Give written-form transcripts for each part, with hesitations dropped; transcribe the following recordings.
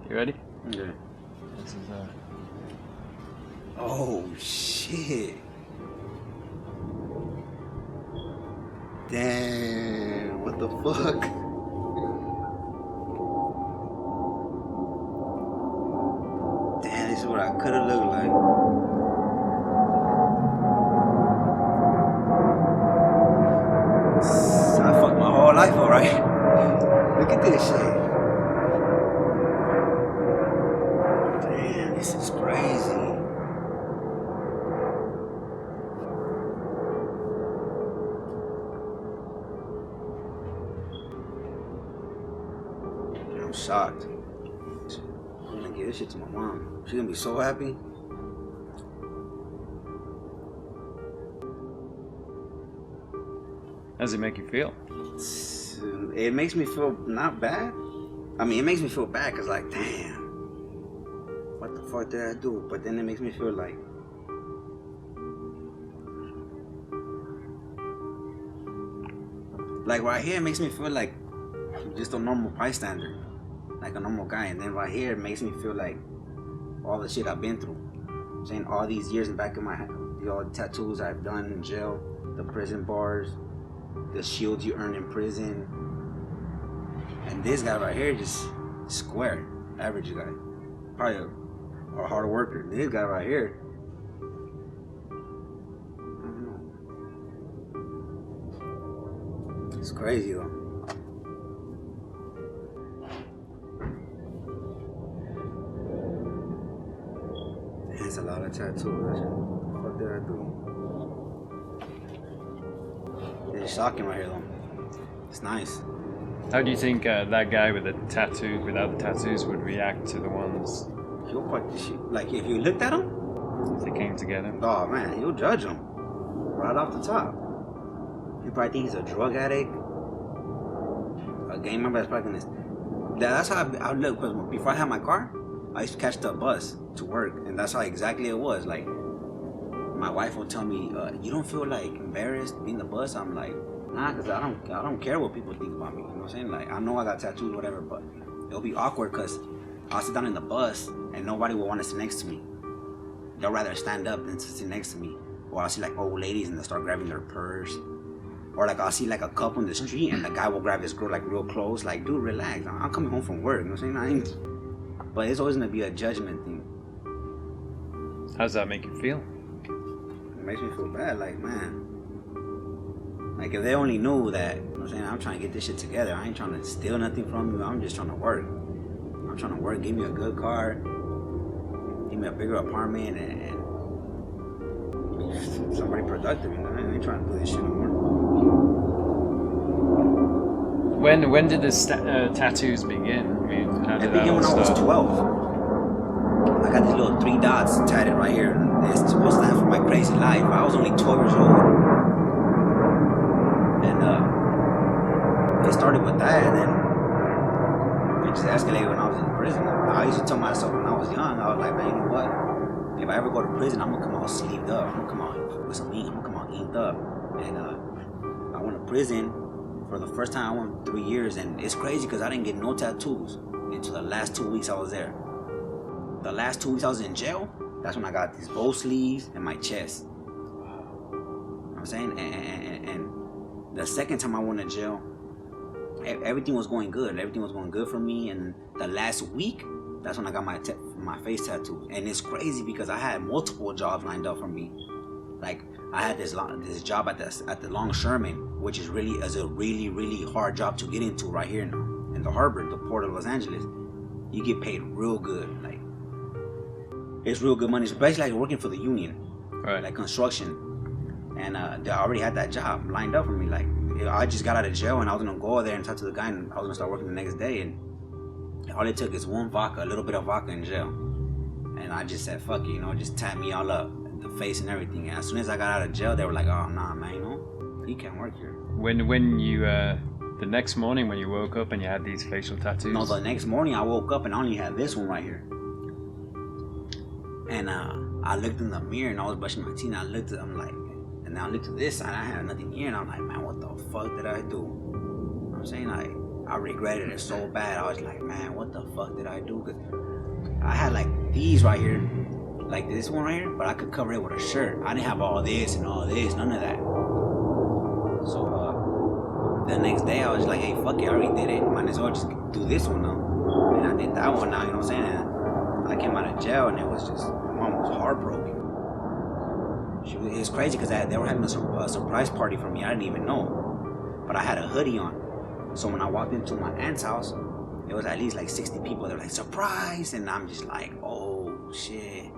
You ready? Yeah. This is Oh shit. Damn, what the fuck? Damn, this is what I could have looked like. I fucked my whole life up, right? Look at this shit. Damn, this is crazy. I'm shocked. I'm gonna give this shit to my mom. She's gonna be so happy. How does it make you feel? It makes me feel not bad. I mean, it makes me feel bad because, like, damn, what the fuck did I do? But then it makes me feel like right here, it makes me feel like just a normal bystander, like a normal guy. And then right here, it makes me feel like all the shit I've been through. Saying all these years in the back of my head, all the tattoos I've done in jail, the prison bars, the shields you earn in prison. And this guy right here, just square, average guy, probably a hard worker. This guy right here, I don't know. It's crazy though. That's a lot of tattoos. What did I do? It's shocking right here though. It's nice. How do you think that guy with the tattoo, without the tattoos, would react to the ones He'll fuck the shit. Like if you looked at him, if they came together? oh man, he'll judge him right off the top. You probably think he's a drug addict, a gang member that's probably gonna. That's how I look. Because before I had my car, I used to catch the bus to work, and that's how exactly it was. Like my wife would tell me, "You don't feel like embarrassed being the bus?" I'm like, nah, because I don't care what people think about me. You know what I'm saying? Like I know I got tattoos, whatever, but it'll be awkward because I'll sit down in the bus and nobody will want to sit next to me. They'll rather stand up than to sit next to me. Or I'll see like old ladies and they'll start grabbing their purse. Or like I'll see like a couple in the street and the guy will grab his girl like real close. Like, dude, relax. I'm coming home from work. You know what I'm saying? But it's always gonna be a judgment thing. How does that make you feel? It makes me feel bad. Like, man. Like if they only knew that, you know what I'm saying, I'm trying to get this shit together. I ain't trying to steal nothing from you. I'm just trying to work. I'm trying to work. Give me a good car. Give me a bigger apartment and somebody productive. You know, I ain't trying to do this shit no more. When did the tattoos begin? I mean, how did It that began all when I was start? 12. I got these little 3 dots tatted right here. It's supposed to stand for my crazy life. I was only 12 years old. And it started with that, and then it just escalated when I was in prison. I used to tell myself when I was young, I was like, man, you know what? If I ever go to prison, I'm gonna come out sleeved up. I'm gonna come out with some ink. I'm gonna come out inked up. And I went to prison for the first time. I went 3 years, and it's crazy because I didn't get no tattoos until the last 2 weeks I was there. The last 2 weeks I was in jail, that's when I got these bow sleeves and my chest. You know what I'm saying? And the second time I went to jail, everything was going good. Everything was going good for me. And the last week, that's when I got my face tattoo. And it's crazy because I had multiple jobs lined up for me. Like I had this job at the Longshoreman, which is a really hard job to get into right here now in the harbor, the port of Los Angeles. You get paid real good. Like it's real good money. It's basically like working for the union, Right. like construction. And they already had that job lined up for me. Like I just got out of jail and I was gonna go there and talk to the guy and I was gonna start working the next day. And all it took is one vodka, a little bit of vodka in jail. And I just said, fuck it, you know, just tap me all up, the face and everything. And as soon as I got out of jail, they were like, oh, nah, man, you know, you can't work here. When you, the next morning when you woke up and you had these facial tattoos? No, the next morning I woke up and I only had this one right here. And I looked in the mirror and I was brushing my teeth and I looked at, I'm like, and I looked to this side, I had nothing here. And I'm like, man, what the fuck did I do? You know what I'm saying? Like, I regretted it so bad. I was like, man, what the fuck did I do? 'Cause I had like these right here, like this one right here, but I could cover it with a shirt. I didn't have all this and all this, none of that. So the next day I was like, hey, fuck it, I already did it. Might as well just do this one now. And I did that one now, you know what I'm saying? And I came out of jail and it was just, my mom was heartbroken. It was crazy because they were having a surprise party for me. I didn't even know. But I had a hoodie on. So when I walked into my aunt's house, it was at least like 60 people. They're like, surprise! And I'm just like, oh shit.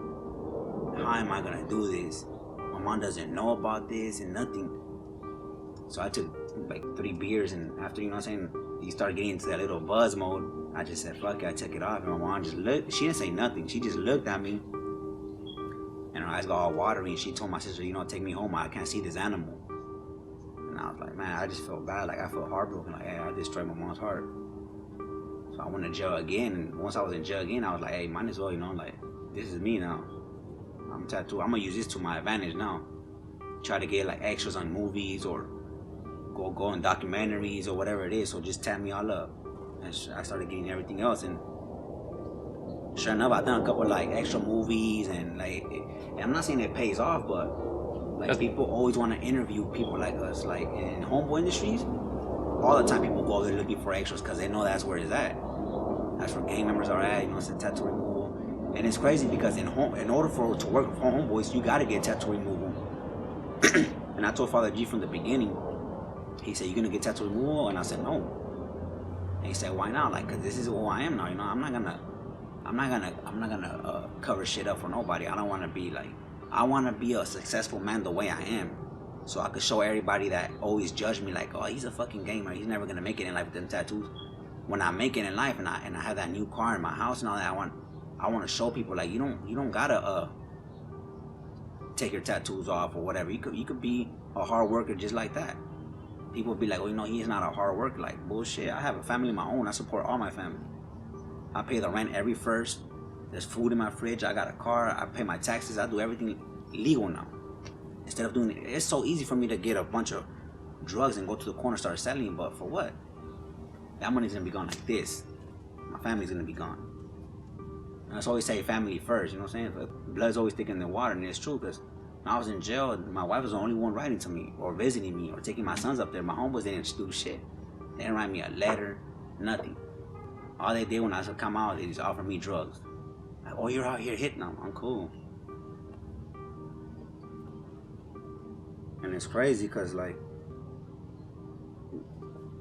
How am I gonna do this? My mom doesn't know about this and nothing. So I took like 3 beers, and after, you know what I'm saying, you start getting into that little buzz mode, I just said, fuck it, I took it off. And my mom just looked. She didn't say nothing. She just looked at me. And her eyes got all watery, and she told my sister, you know, take me home. I can't see this animal. And I was like, man, I just felt bad. Like, I felt heartbroken. Like, hey, I destroyed my mom's heart. So I went to jail again. And once I was in jail again, I was like, hey, might as well, you know, like, this is me now. I'm tattooed. I'm going to use this to my advantage now. Try to get, like, extras on movies or go on documentaries or whatever it is. So just tat me all up. And I started getting everything else. And sure enough, I've done a couple like extra movies, and like, and I'm not saying it pays off, but like people always want to interview people like us, like in homeboy industries. All the time, people go there looking for extras because they know that's where it's at. That's where gang members are at, you know, it's a tattoo removal. And it's crazy because in order for to work with homeboys, you gotta get tattoo removal. And I told Father G from the beginning. He said, "You gonna get tattoo removal?" And I said, "No." And he said, "Why not?" Like, cause this is who I am now. You know, I'm not gonna cover shit up for nobody. I don't want to be like, I want to be a successful man the way I am, so I could show everybody that always judge me like, oh, he's a fucking gamer, he's never gonna make it in life with them tattoos. When I make it in life and I have that new car in my house and all that, I want to show people like, you don't gotta take your tattoos off or whatever. You could be a hard worker just like that. People be like, oh, you know, he's not a hard worker. Like, bullshit. I have a family of my own. I support all my family. I pay the rent every first. There's food in my fridge. I got a car. I pay my taxes. I do everything legal now. Instead of doing it, it's so easy for me to get a bunch of drugs and go to the corner and start selling. But for what? That money's gonna be gone like this. My family's gonna be gone. And I always say family first. You know what I'm saying? But blood's always thicker than water, and it's true because when I was in jail, my wife was the only one writing to me or visiting me or taking my sons up there. My homeboys didn't do shit. They didn't write me a letter, nothing. All they did when I come out, they just offered me drugs. Like, oh, you're out here hitting them. I'm cool. And it's crazy because, like,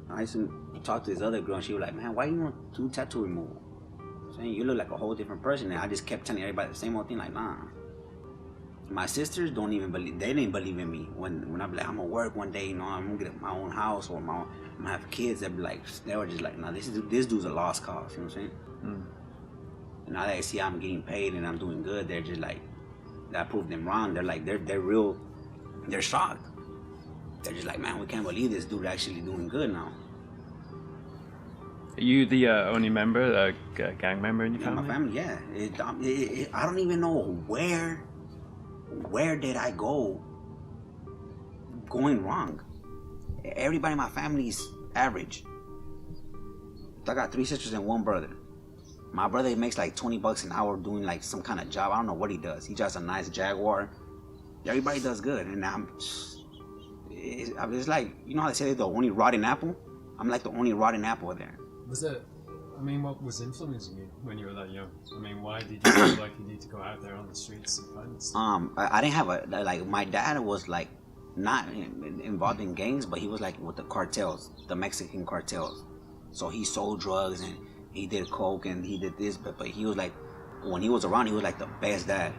I used to talk to this other girl and she was like, man, why you want to do tattoo removal? I'm saying, you look like a whole different person. And I just kept telling everybody the same old thing, like, nah. My sisters don't even believe, they didn't believe in me. When I be like, I'm gonna work one day, you know, I'm gonna get my own house or I'm gonna have kids, they'd be like, they were just like, nah, this dude's a lost cause, you know what I'm saying? And now that they see I'm getting paid and I'm doing good, they're just like, that proved them wrong. They're like, they're shocked. They're just like, man, we can't believe this dude actually doing good now. Are you the only member, gang member in your family? My family, yeah. I don't even know where did I go going wrong. Everybody in my family is average. I got 3 sisters and 1 brother. My brother makes like $20 an hour doing like some kind of job. I don't know what he does. He drives a nice Jaguar. Everybody does good, and it's like, you know how they say they're the only rotten apple? I'm like the only rotten apple there. What was influencing you when you were that young? I mean, why did you feel like you need to go out there on the streets and find stuff? I didn't have like, my dad was like not involved in gangs, but he was like with the cartels, the Mexican cartels. So he sold drugs and he did coke and he did this, but he was like, when he was around, he was like the best dad.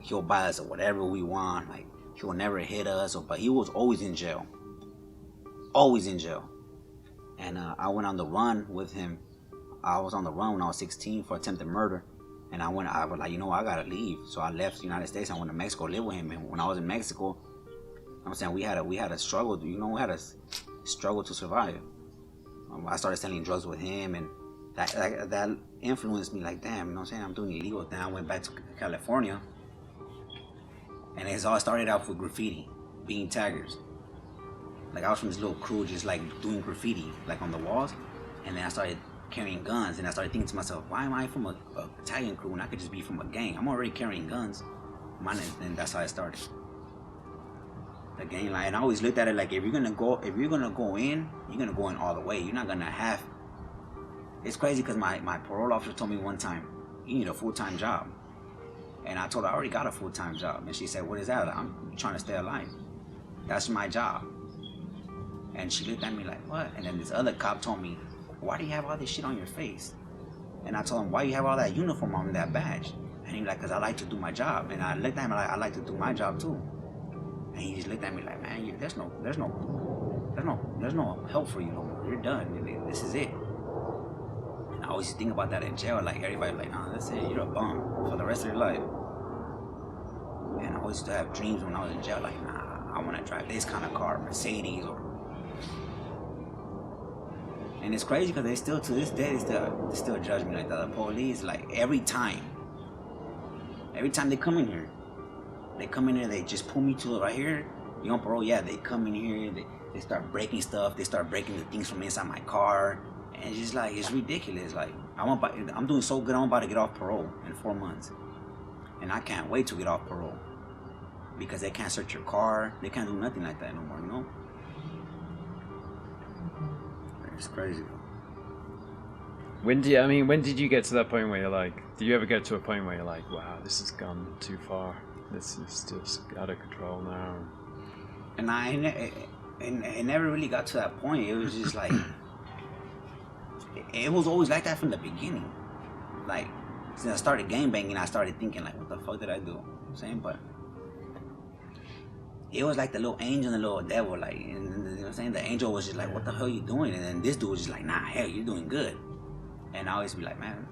He'll buy us whatever we want, like he'll never hit us, but he was always in jail. Always in jail. And I went on the run with him. I was on the run when I was 16 for attempted murder. And I was like, you know, I gotta leave. So I left the United States. I went to Mexico to live with him. And when I was in Mexico, I'm saying we had a struggle. You know, we had a struggle to survive. I started selling drugs with him, and that influenced me. Like, damn, you know what I'm saying? I'm doing illegal. Then I went back to California, and it all started off with graffiti, being taggers. Like, I was from this little crew, just like doing graffiti, like on the walls. And then I started carrying guns, and I started thinking to myself, why am I from a Italian crew and I could just be from a gang? I'm already carrying guns. And that's how I started. The gang life. And I always looked at it like, if you're gonna go in, you're gonna go in all the way. You're not gonna have. It's crazy because my parole officer told me one time, you need a full-time job. And I told her I already got a full-time job. And she said, what is that? I'm trying to stay alive. That's my job. And she looked at me like, what? And then this other cop told me, why do you have all this shit on your face? And I told him, why you have all that uniform on, that badge? And he was like, because I like to do my job. And I looked at him like, I like to do my job too. And he just looked at me like, man, there's no help for you no more. You're done. This is it. And I always think about that in jail. Like everybody like, nah, that's it. You're a bum for the rest of your life. And I always used to have dreams when I was in jail. Like, nah, I want to drive this kind of car, Mercedes, or. And it's crazy because they still, to this day, they still judge me like that. The police, like every time they come in here, they just pull me to right here. You on parole? Yeah, they come in here, they start breaking stuff. They start breaking the things from inside my car, and it's just like, it's ridiculous. Like I'm doing so good. I'm about to get off parole in 4 months, and I can't wait to get off parole because they can't search your car. They can't do nothing like that no more. You know. It's crazy. When did you get to that point where you're like, do you ever get to a point where you're like, wow, this has gone too far, this is just out of control now? And it never really got to that point. It was just like, it was always like that from the beginning. Like, since I started gangbanging, I started thinking like, what the fuck did I do? You know what I'm saying? But it was like the little angel and the little devil, like, and, you know what I'm saying? The angel was just like, what the hell are you doing? And then this dude was just like, nah, hell, you're doing good. And I always be like, man,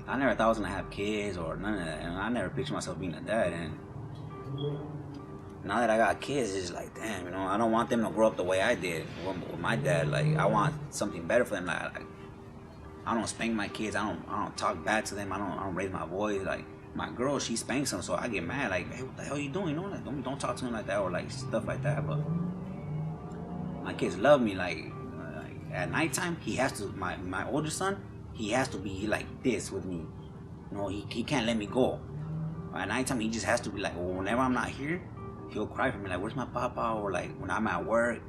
I never thought I was gonna have kids or none of that. And I never pictured myself being a dad. And now that I got kids, it's just like, damn, you know, I don't want them to grow up the way I did with my dad. Like, I want something better for them. Like I don't spank my kids. I don't talk bad to them. I don't raise my voice. Like, my girl, she spanks them, so I get mad. Like, hey, what the hell are you doing? You know, like, don't talk to him like that, or like stuff like that. But my kids love me. Like at nighttime, he has to. My older son, he has to be like this with me. You know, he can't let me go. At nighttime, he just has to be like, well, whenever I'm not here, he'll cry for me. Like, where's my papa? Or like when I'm at work,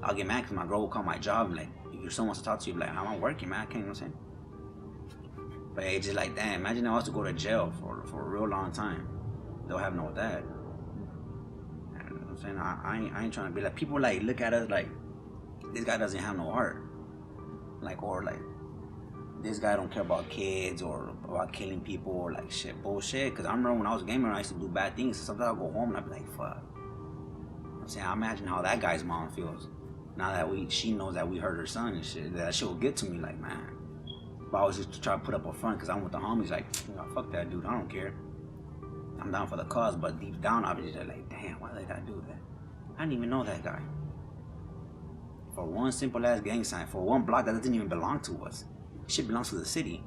I'll get mad because my girl will call my job and like, your son wants to talk to you. Like, I'm working, man. I can't. You know what I'm saying? But it's just like, damn, imagine I was to go to jail for a real long time. They'll have no dad. And, you know what I'm saying? I ain't trying to be like, people like look at us like, this guy doesn't have no heart. Like, or like, this guy don't care about kids or about killing people or like shit, bullshit. Because I remember when I was a gamer, I used to do bad things. So sometimes I'll go home and I'll be like, fuck. You know what I'm saying? I imagine how that guy's mom feels. Now that she knows that we hurt her son and shit, that shit will get to me like, man. But I was just trying to put up a front because I'm with the homies, like, you know, fuck that dude, I don't care. I'm down for the cause, but deep down, I was just like, damn, why did I do that? I didn't even know that guy. For one simple ass gang sign, for one block that doesn't even belong to us. Shit belongs to the city.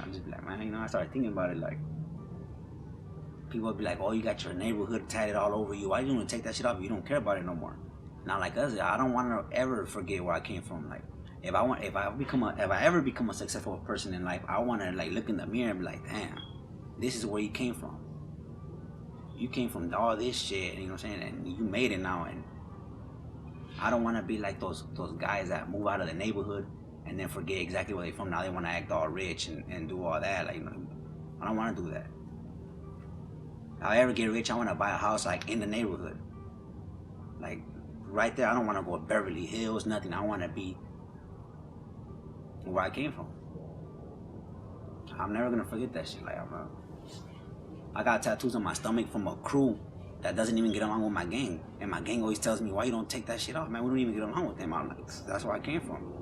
I'm just like, man, you know, I started thinking about it like, people would be like, oh, you got your neighborhood tatted all over you. Why you want to take that shit off if you don't care about it no more? Not like us, I don't want to ever forget where I came from. Like, if I ever become a successful person in life, I want to like look in the mirror and be like, damn, this is where you came from. You came from all this shit, you know what I'm saying, and you made it now. And I don't want to be like those guys that move out of the neighborhood and then forget exactly where they're from. Now they want to act all rich and do all that. Like, you know, I don't want to do that. If I ever get rich, I want to buy a house like in the neighborhood, like right there. I don't want to go to Beverly Hills, nothing. I want to be where I came from. I'm never gonna forget that shit. Like, I got tattoos on my stomach from a crew that doesn't even get along with my gang, and my gang always tells me, why you don't take that shit off, man? We don't even get along with them. I'm like, that's where I came from.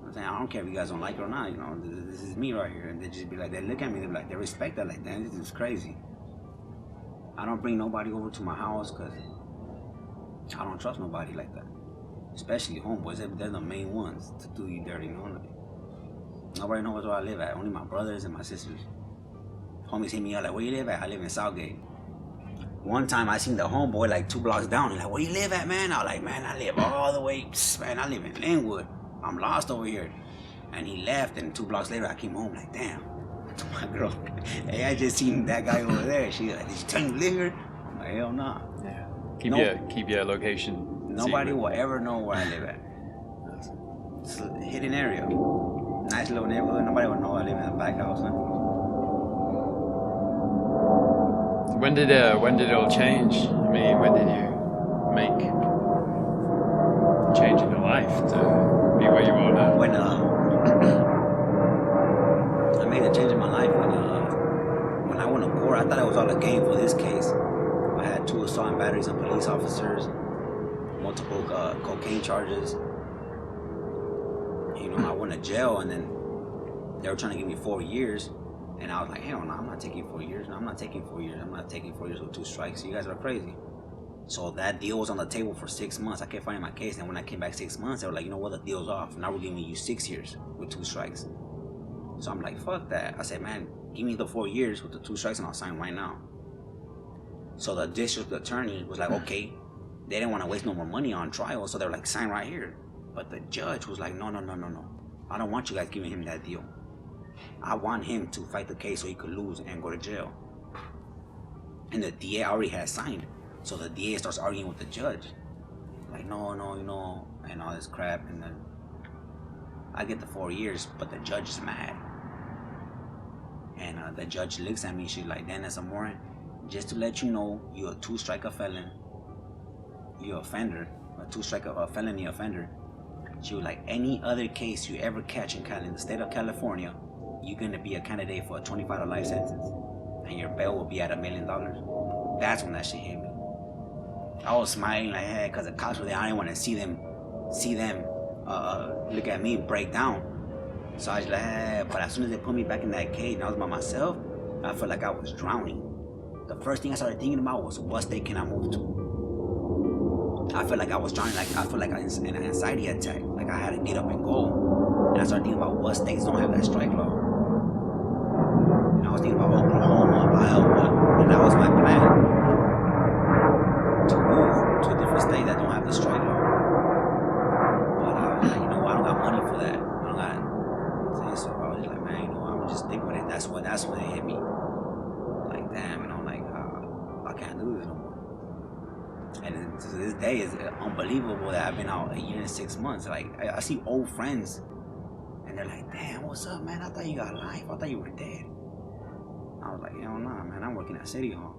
I'm saying, I don't care if you guys don't like it or not, you know, this is me right here. And they just be like, they look at me, they be like, they respect that, like, damn, this is crazy. I don't bring nobody over to my house because I don't trust nobody like that. Especially homeboys, they're the main ones to do you dirty, you know? Like, nobody knows where I live at, only my brothers and my sisters. Homies hit me up like, where you live at? I live in Southgate. One time I seen the homeboy like 2 blocks down. He's like, where you live at, man? I was like, man, I live all the way, man, I live in Linwood. I'm lost over here. And he left, and 2 blocks later I came home like, damn. I told my girl, hey, I just seen that guy over there. She's like, did you tell him you live here? I'm like, hell nah. Yeah. Keep your location. Nobody secret. will ever know where I live at. It's a hidden area. Nice little neighborhood. Nobody will know I live in a back house. Huh? When did it all change? I mean, when did you make a change in your life to be where you are now? When I made a change in my life when I went to court, I thought it was all a game for this case. I had 2 assault and batteries on police officers, multiple cocaine charges. You know, I went to jail, and then they were trying to give me 4 years. And I was like, hell no, I'm not taking 4 years. No, I'm not taking 4 years. I'm not taking 4 years with 2 strikes. You guys are crazy. So that deal was on the table for 6 months. I kept fighting my case. And when I came back 6 months, they were like, you know what, the deal's off. Now we're giving you 6 years with 2 strikes. So I'm like, fuck that. I said, man, give me the 4 years with the 2 strikes and I'll sign right now. So the district attorney was like, okay. They didn't want to waste no more money on trial. So they were like, sign right here. But the judge was like, no. I don't want you guys giving him that deal. I want him to fight the case so he could lose and go to jail. And the DA already had signed. So the DA starts arguing with the judge. Like, no, and all this crap. And then I get the 4 years, but the judge is mad. And the judge looks at me, she's like, Dennis Amorin, just to let you know, you're a 2-strike felon. You're an offender, a 2-strike felony offender. She was like, any other case you ever catch in the state of California, you're gonna be a candidate for a 25 to life sentence, and your bail will be at $1 million. That's when that shit hit me. I was smiling like, hey, cause the cops were there. I didn't want to see them look at me break down. So I was like, hey, but as soon as they put me back in that cage and I was by myself, I felt like I was drowning. The first thing I started thinking about was, what state can I move to? I felt like I was drowning. Like I felt like I was in an anxiety attack. Like I had to get up and go. And I started thinking about what states don't have that strike law. And I was thinking about Oklahoma, Iowa, and that was my plan, to move to a different state that don't have the strike law. But I was like, you know, I don't got money for that. I don't got. So I was just like, man, you know, I'm gonna just stick with it. That's when it hit me. Like, damn, and I'm like, I can't do this no more. And to this day, it's unbelievable that I've been out 1 year and 6 months. Like, I see old friends, and they're like, damn, what's up, man? I thought you got life. I thought you were dead. I was like, hell nah, man. I'm working at City Hall.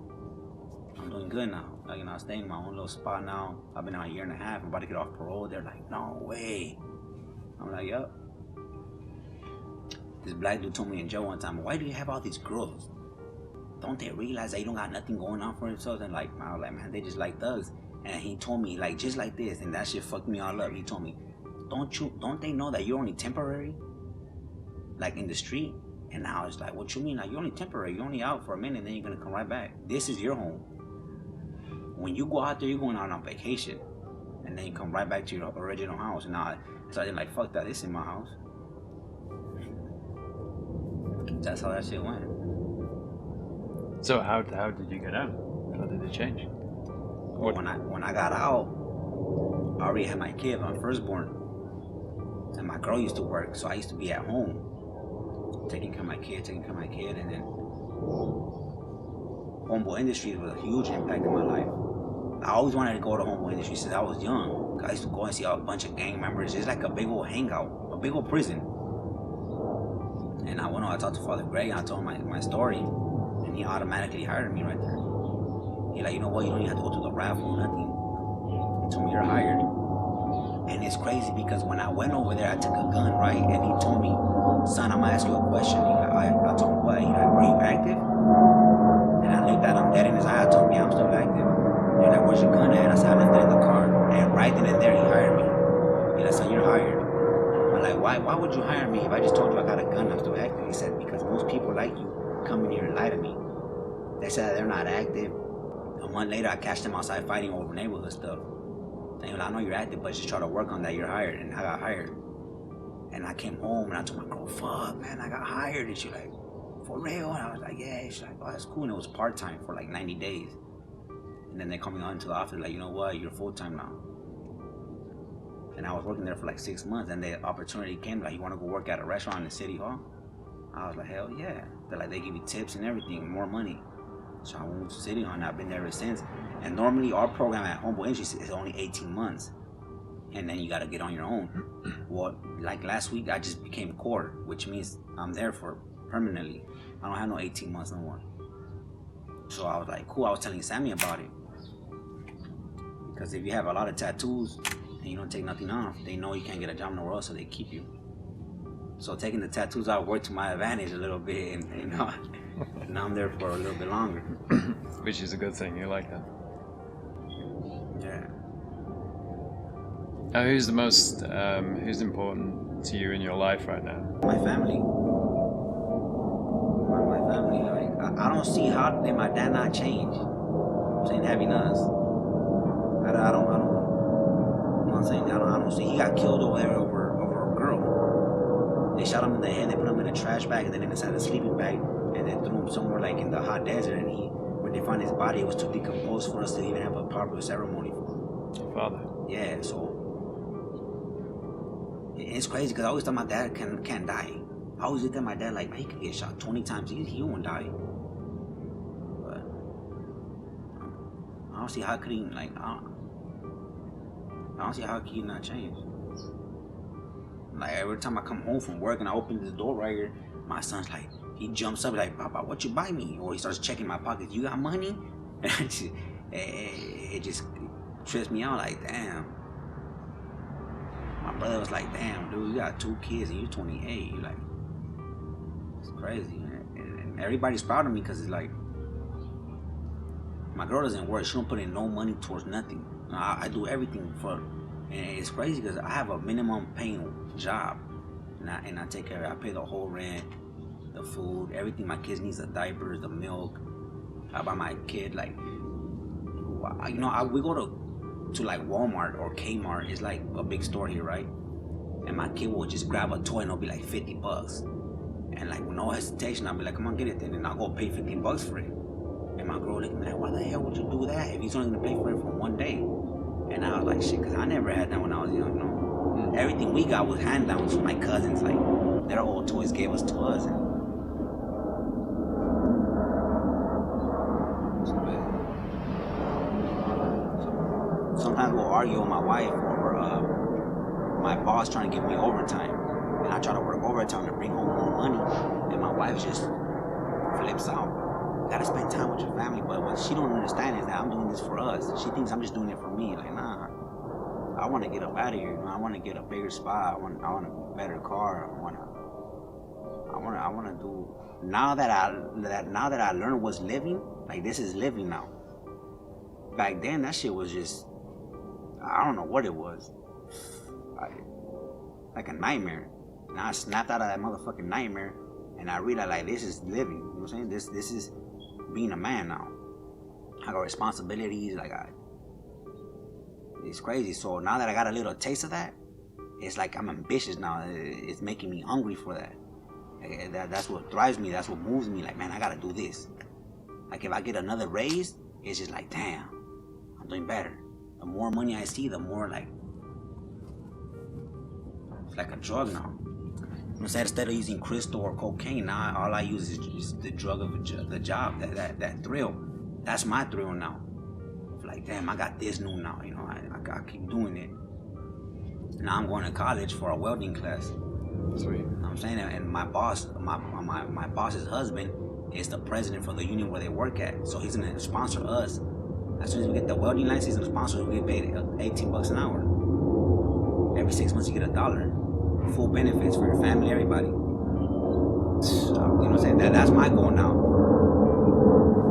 I'm doing good now. Like, you know, I stay in my own little spot now. I've been out 1.5 years. I'm about to get off parole. They're like, no way. I'm like, yup. This black dude told me in jail one time, why do you have all these girls? Don't they realize that you don't got nothing going on for themselves? And like, I was like, man, they just like thugs. And he told me, like, just like this, and that shit fucked me all up. He told me, don't they know that you're only temporary? Like in the street? And I was like, what you mean? Like, you're only temporary. You're only out for a minute, then you're gonna come right back. This is your home. When you go out there, you're going out on vacation. And then you come right back to your original house. And I started like, fuck that, this is my house. That's how that shit went. So how did you get out? How did it change? Well, when I got out, I already had my kid, my firstborn. And my girl used to work, so I used to be at home. Taking care of my kid, and then Homeboy Industries was a huge impact in my life. I always wanted to go to Homeboy Industries since I was young. I used to go and see a bunch of gang members. It's like a big old hangout, a big old prison. And I went on, I talked to Father Greg, and I told him my story, and he automatically hired me right there. He's like, you know what, you don't even have to go to the raffle or nothing. He told me, you're hired. And it's crazy because when I went over there, I took a gun, right? And he told me, son, I'm gonna ask you a question. I told him, what? He's like, are you active? And I looked at him dead in his eye. I told him, yeah, I'm still active. He's like, where's your gun at? I said, I left it in the car. And right then and there, he hired me. He's like, son, you're hired. I'm like, why would you hire me if I just told you I got a gun, I'm still active? He said, because most people like you come in here and lie to me. They said they're not active. A month later, I catched them outside fighting over neighborhood stuff. And he was like, I know you're active, but just try to work on that. You're hired. And I got hired. And I came home and I told my girl, fuck, man, I got hired. And she like, for real? And I was like, yeah. She's like, oh, that's cool. And it was part-time for like 90 days. And then they called me on to the office, like, you know what, you're full-time now. And I was working there for like 6 months, and the opportunity came, like, you want to go work at a restaurant in the city hall? I was like, hell yeah. They're like, they give you tips and everything, more money. So I went to City Hall, and I've been there ever since. And normally our program at Humble Industries is only 18 months. And then you got to get on your own. Well, like last week, I just became core, which means I'm there for permanently. I don't have no 18 months no more. So I was like, cool. I was telling Sammy about it. Because if you have a lot of tattoos and you don't take nothing off, they know you can't get a job nowhere else, so they keep you. So taking the tattoos out worked to my advantage a little bit, and you know, now I'm there for a little bit longer. Which is a good thing. You like that. Yeah. Who's who's important to you in your life right now? My family. My family. Like, I don't see how did my dad not change. I'm saying having us. I don't. You know what I'm saying? I don't see. He got killed over there over a girl. They shot him in the head. They put him in a trash bag, and then inside a sleeping bag, and then threw him somewhere like in the hot desert. And when they found his body, it was too decomposed for us to even have a proper ceremony for him. Father. Yeah. So it's crazy because I always thought my dad can't die. I always looked at my dad like, man, he could get shot 20 times. He won't die. But I don't see how could he, like, I don't see how could he not change. Like, every time I come home from work and I open this door right here, my son's like, he jumps up like, Papa, what you buy me? Or he starts checking my pockets. You got money? And it just trips me out like, damn. My brother was like, damn, dude, you got 2 kids and you're 28. You're like, it's crazy. And everybody's proud of me because it's like, my girl doesn't work. She don't put in no money towards nothing. I do everything for her. And it's crazy because I have a minimum paying job. And I take care of it. I pay the whole rent, the food, everything my kids needs, the diapers, the milk. I buy my kid, like, you know, we go to like Walmart or Kmart. It's like a big store here, right? And my kid will just grab a toy and it'll be like $50. And like with no hesitation, I'll be like, come on, get it then. And I'll go pay $50 for it. And my girl looked at me like, why the hell would you do that if he's only gonna pay for it for one day? And I was like, shit, because I never had that when I was young, you know? Everything we got was hand downs from my cousins. Like, their old toys gave us to us. And sometimes we'll argue with my wife over my boss trying to give me overtime. And I try to work overtime to bring home more money. And my wife just flips out. Gotta spend time with your family, but what she don't understand is that I'm doing this for us. She thinks I'm just doing it for me. Like, nah, I want to get up out of here. You know? I want to get a bigger spot. I want a better car. I want to do. Now that I learned what's living, like this is living now. Back then, that shit was just, I don't know what it was. Like a nightmare. Now I snapped out of that motherfucking nightmare, and I realized like this is living. You know what I'm saying? This is being a man now. I got responsibilities. It's crazy. So now that I got a little taste of that, it's like I'm ambitious now. It's making me hungry for that. That's what drives me. That's what moves me. Like, man, I gotta do this. Like if I get another raise, it's just like, damn, I'm doing better. The more money I see, the more like, it's like a drug now. Instead of using crystal or cocaine, now all I use is the drug of the job, that thrill. That's my thrill now. Like, damn, I got this new now, you know, I keep doing it. Now I'm going to college for a welding class. Sweet. You know what I'm saying? And my boss, my boss's husband is the president for the union where they work at. So he's gonna sponsor us. As soon as we get the welding license, he's gonna sponsor us. We get paid $18 an hour. Every 6 months you get $1. Full benefits for your family, everybody. You know what I'm saying? That's my goal now.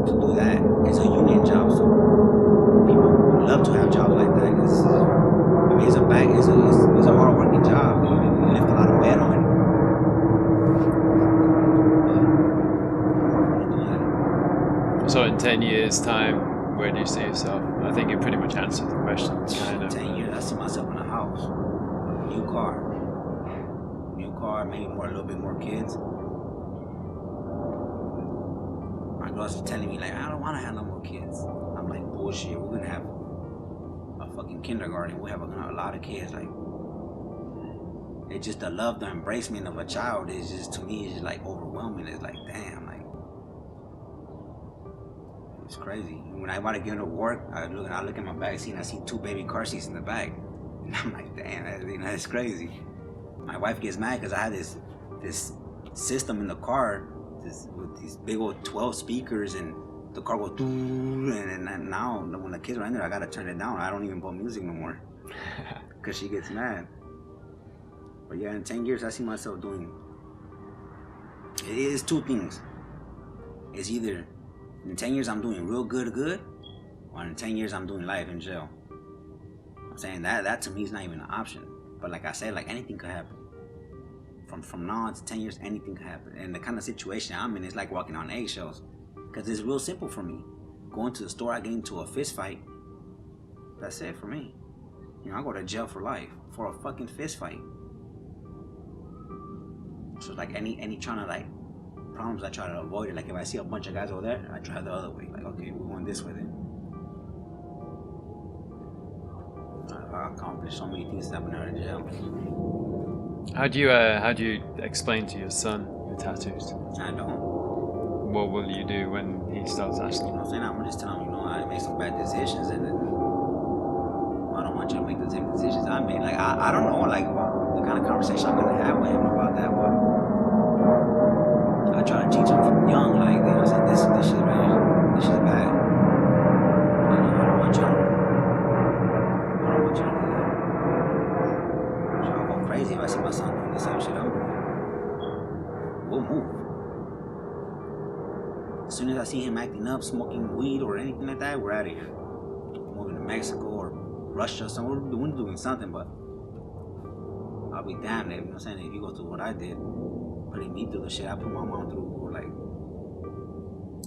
To do that. It's a union job, so people love to have jobs like that. I mean, it's a hard working job. You lift a lot of weight on it. So in 10 years' time, where do you see yourself? I think you pretty much answered the question. Kind of. 10 years, I see myself in a house. New car, maybe a little bit more kids. My girl's telling me like, I don't want to have no more kids. I'm I'm like, bullshit. We're gonna have a fucking kindergarten. We have a lot of kids. Like, it's just the love, the embracement of a child is just, to me, is just like overwhelming. It's like, damn, like, it's crazy. When I want to get into work, I look at my back seat and I see 2 baby car seats in the back. And I'm like, damn, that's crazy. My wife gets mad because I had this system in the car with these big old 12 speakers, and the car goes, and now when the kids are in there, I gotta turn it down. I don't even put music no more because she gets mad. But yeah, in 10 years, I see myself doing, it is 2 things. It's either in 10 years I'm doing real good, or in 10 years I'm doing life in jail. I'm saying that to me is not even an option. But like I said, like, anything could happen. From now on to 10 years, anything could happen. And the kind of situation I'm in is like walking on eggshells. Because it's real simple for me. Going to the store, I get into a fist fight. That's it for me. You know, I go to jail for life for a fucking fist fight. So like any trying to like problems, I try to avoid it. Like if I see a bunch of guys over there, I drive the other way. Like, okay, we're going this way then. I accomplished so many things happening out of jail. How do you explain to your son your tattoos? I don't. What will you do when he starts asking? You know what I'm saying? I'm just telling him, you know, I make some bad decisions, and then I don't want you to make the same decisions I made. Like I don't know, like the kind of conversation I'm gonna have with him about that. But I try to teach him from young, like, you know, I said, this shit right here, this shit bad. I don't want you to do that. So I'll go crazy if I see my son doing the same shit I'm doing. We'll move. As soon as I see him acting up, smoking weed or anything like that, we're out of here. Moving to Mexico or Russia or somewhere. We're doing something, but I'll be damned if, you know what I'm saying, if you go through what I did, putting me through the shit I put my mom through. Like,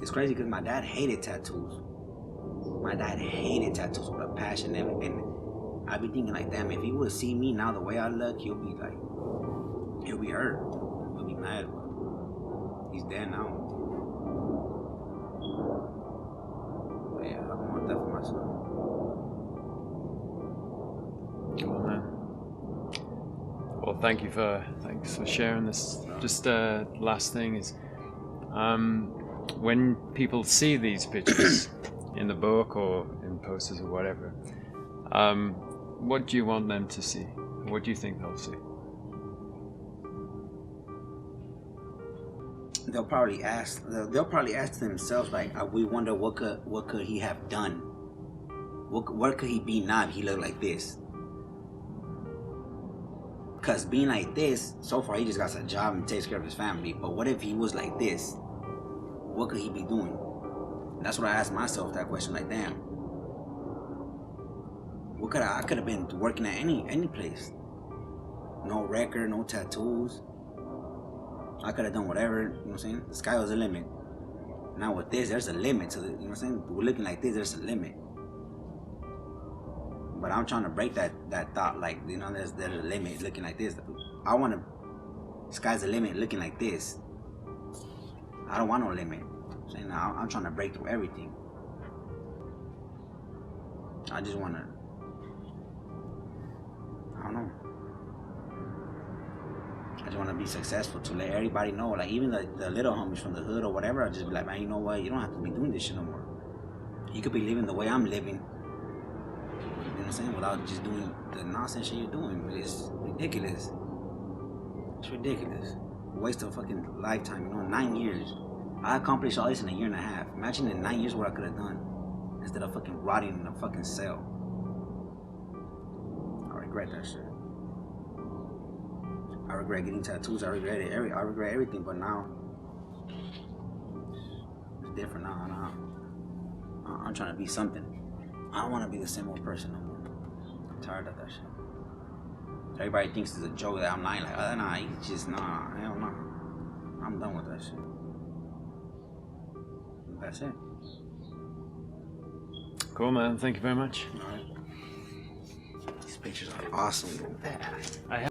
it's crazy because my dad hated tattoos. My dad hated tattoos with a passion, and I be thinking like, damn, if he would see me now the way I look, he'll be hurt. He'll be mad, but he's dead now. But yeah, I don't want that for myself. Cool, man. Well, thanks for sharing this. Just last thing is, when people see these pictures in the book or in posters or whatever, what do you want them to see? What do you think they'll see? They'll probably ask themselves, like, we wonder what could he have done? What could he be now if he looked like this? Because being like this, so far he just got a job and takes care of his family. But what if he was like this? What could he be doing? That's what I asked myself, that question, like, damn. I could have been working at any place. No record, no tattoos. I could have done whatever, you know what I'm saying? The sky was the limit. Now with this, there's a limit to the, you know what I'm saying? We're looking like this, there's a limit. But I'm trying to break that thought, like, you know, there's a limit looking like this. I want to, sky's the limit looking like this. I don't want no limit. I'm saying, I'm trying to break through everything. I just want to, I don't know. I just want to be successful, to let everybody know, like, even the little homies from the hood or whatever, I just be like, man, you know what, you don't have to be doing this shit no more. You could be living the way I'm living. You know what I'm saying? Without just doing the nonsense shit you're doing. But it's ridiculous. It's ridiculous. Waste of a fucking lifetime, you know, 9 years. I accomplished all this in a year and a half. Imagine in 9 years what I could have done instead of fucking rotting in a fucking cell. I regret that shit. I regret getting tattoos. I regret it. I regret everything. But now it's different now. I'm trying to be something. I don't want to be the same old person no more. I'm tired of that shit. Everybody thinks it's a joke that I'm lying. Like, nah, it's just, nah, hell no. I'm done with that shit. That's it. Cool, man. Thank you very much. All right. These pictures are awesome, bro. I